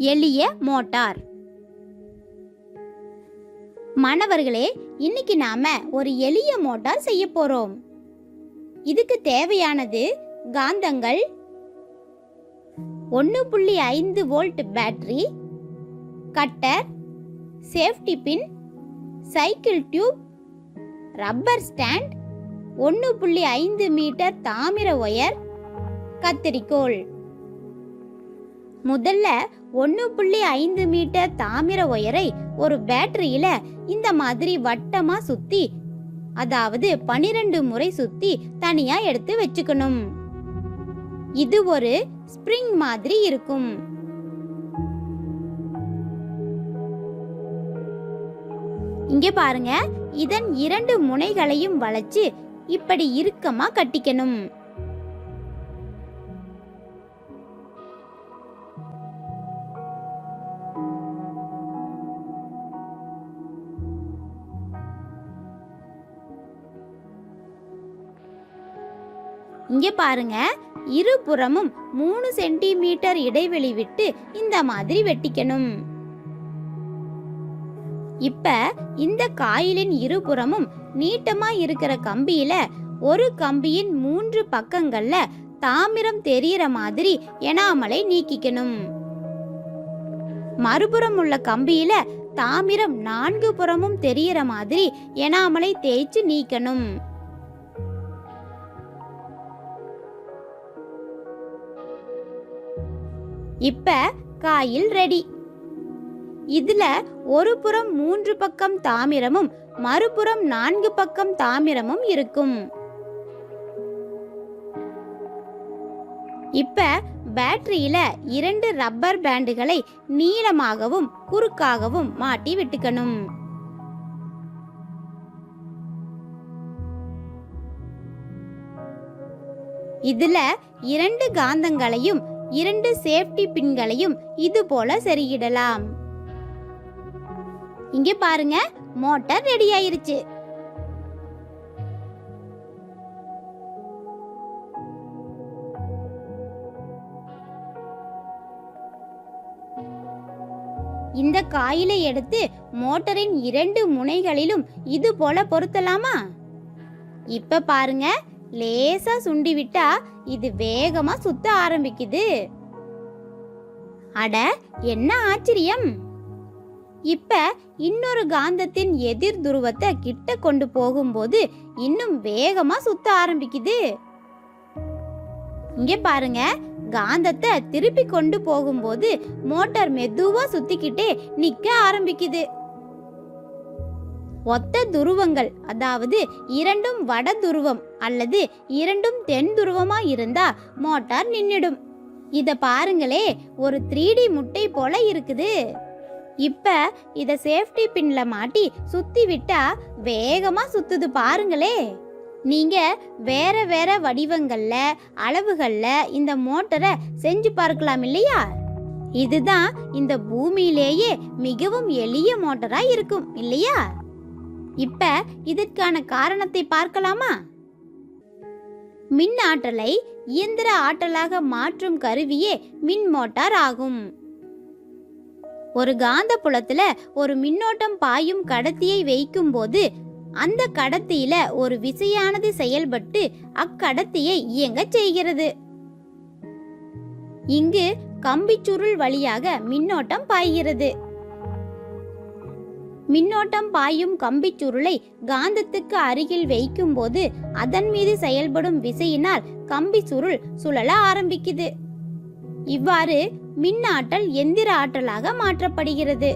எளிய மோட்டார். மாணவர்களே, இன்னைக்கு நாம ஒரு எளிய மோட்டார் செய்ய போறோம். இதுக்கு தேவையானது காந்தங்கள், 1.5 volt battery, cutter, safety pin, cycle tube, rubber stand, 1.5 metre தாமிர ஒயர், கத்தரிக்கோல். முதல்ல 1.5 மீட்டர் தாமிர ஒயரை ஒரு பேட்டரியில இந்த மாதிரி வட்டமா சுத்தி, அதாவது 12 முறை சுத்தி தனியா எடுத்து வச்சுக்கணும். இது ஒரு ஸ்ப்ரிங் மாதிரி இருக்கும். இங்க பாருங்க, இதன் 2 முனைகளையும் வளைச்சு இப்படி இறுக்கமா கட்டிக்கணும். இங்க பாருங்க, இருபுறமும் 3 சென்டிமீட்டர் இடைவெளி விட்டு இந்த மாதிரி வெட்டிக்கணும். இப்ப இந்த காயிலின் இருபுறமும் நீட்டமா இருக்கிற கம்பியில ஒரு கம்பியின் 3 பக்கங்கள்ல தாமிரம் தெரியற மாதிரி எனாமலை நீக்கிக்கணும். மறுபுறம் உள்ள கம்பியில தாமிரம் 4 புறமும் தெரியற மாதிரி எனாமலை தேய்ச்சு நீக்கணும். இப்ப காயில் ரெடி. இதுல ஒரு புறம் 3 பக்கம் தாமிரமும் மறுபுறம் 4 பக்கம் தாமிரமும் இருக்கும். இப்ப பேட்டரியில 2 ரப்பர் பேண்டுகளை நீளமாகவும் குறுக்காகவும் மாட்டி விட்டுக்கணும். இதுல 2 காந்தங்களையும் 2 சேஃப்டி பின்களையும் இது போல செருகிடலாம். இங்க பாருங்க, மோட்டார் ரெடி ஆயிருச்சு. இந்த காயிலை எடுத்து மோட்டரின் 2 முனைகளிலும் இது போல பொருத்தலாமா? இப்ப பாருங்க, லேசா சுண்டி விட்டா இது வேகமா சுத்த ஆரம்பிக்குது. அட, என்ன ஆச்சரியம்! இப்ப இன்னொரு காந்தத்தின் எதிர் துருவத்தை கிட்ட கொண்டு போகும்போது இன்னும் வேகமா சுத்த ஆரம்பிக்குது. இங்க பாருங்க, காந்தத்தை திருப்பி கொண்டு போகும்போது மோட்டார் மெதுவா சுத்திக்கிட்டே நிக்க ஆரம்பிக்குது. ஒத்த துருவங்கள், அதாவது 2ம் வட துருவம் அல்லது 2ம் தென் துருவமா இருந்தா மோட்டார் நின்னுடும். இத பாருங்களே, ஒரு 3D முட்டை போல இருக்குது. இப்ப இத சேஃப்டி பின்ல மாட்டி சுத்தி விட்டா வேகமா சுத்துது பாருங்களே. நீங்க வேற வேற வடிவங்கள்ல அளவுகள்ல இந்த மோட்டரை செஞ்சு பார்க்கலாம் இல்லையா? இதுதான் இந்த பூமியிலேயே மிகவும் எளிய மோட்டரா இருக்கும் இல்லையா? இப்ப இதற்கான காரணத்தை பார்க்கலாமா? மின் ஆற்றலை இயந்திர ஆற்றலாக மாற்றும் கருவியே மின் மோட்டார் ஆகும். ஒரு காந்த புலத்துல ஒரு மின்னோட்டம் பாயும் கடத்தியை வைக்கும் போது அந்த கடத்தியில ஒரு விசையானது செயல்பட்டு அக்கடத்தியை இயங்க செய்கிறது. இங்கு கம்பிச்சுருள் வழியாக மின்னோட்டம் பாய்கிறது. மின்னோட்டம் பாயும் கம்பிச்சுருளை காந்தத்துக்கு அருகில் வைக்கும் போது அதன் மீது செயல்படும் விசையினால் கம்பி சுருள் சுழல ஆரம்பிக்குது. இவ்வாறு மின் ஆற்றல் எந்திர ஆற்றலாக மாற்றப்படுகிறது.